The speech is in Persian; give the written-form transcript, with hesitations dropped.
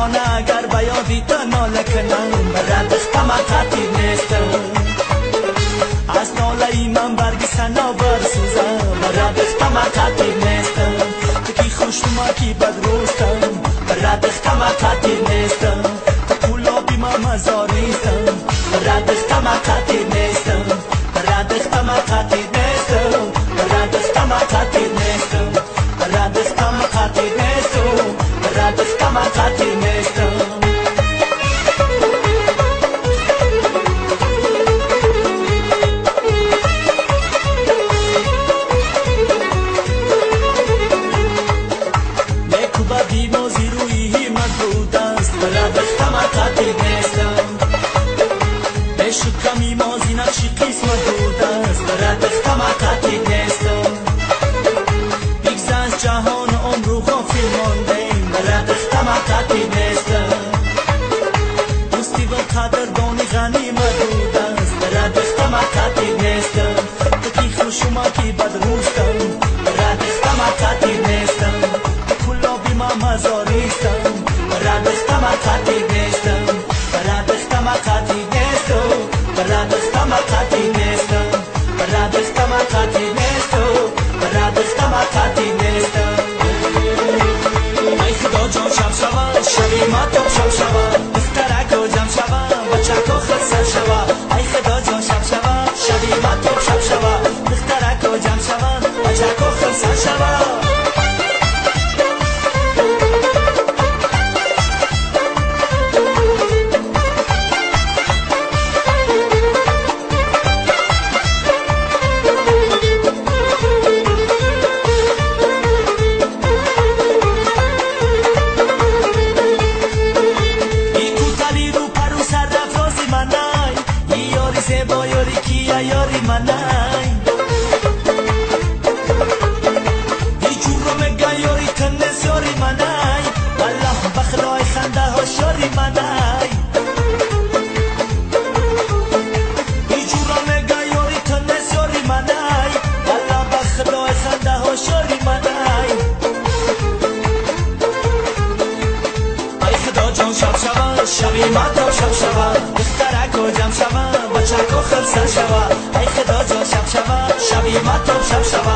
پروانه اگر بیادی تا ناله کنم ردختم قطعی نیستم از ناله ای من برگی سنا برسوزم ردختم قطعی نیستم تو کی خوشنما کی بدروستم ردختم قطعی نیستم تو پولابی من مزاریستم ردختم قطعی نیستم ردختم قطعی نیستم ردختم قطعی نیستم ردختم قطعی نیستم ردختم قطعی نیستم بیمازی روی من بود است ردختم قطعی نیستم عشق کمی مازی نقشی قسمت بود است ردختم قطعی نیستم بگذر از جهان عمر و غافل ماندیم ردختم قطعی نیستم دوستی و قدردانی غنیمت بود است ردختم قطعی نیستم تو کی خوشما کی بدروستم ردختم قطعی نیستم مزاریستم ردختم قطعی نیستم ردختم قطعی نیستم ردختم قطعی نیستم ردختم قطعی نیستم ردختم قطعی نیستم ای خدا جان شب شود شبی ما تو شب شود دخترک و جمع شود بچک و خسر شود ای خدا جان شب شود شبی ما تو شب شود دخترک و جمع شود بچک و خسر شود با یاری کیا یاری منای هیچون رو مگه یاری تنس یاری منای الله بخلای خنده ها شاری منای هیچون رو مگه یاری تنس یاری منای الله بخلای خنده ها شاری منای ای خدا جان شب شود شبی ما تو شب شود دخترک و جمع شود بچک و خلصه شود ای خدا جان شب شود شبی ما تو شب شود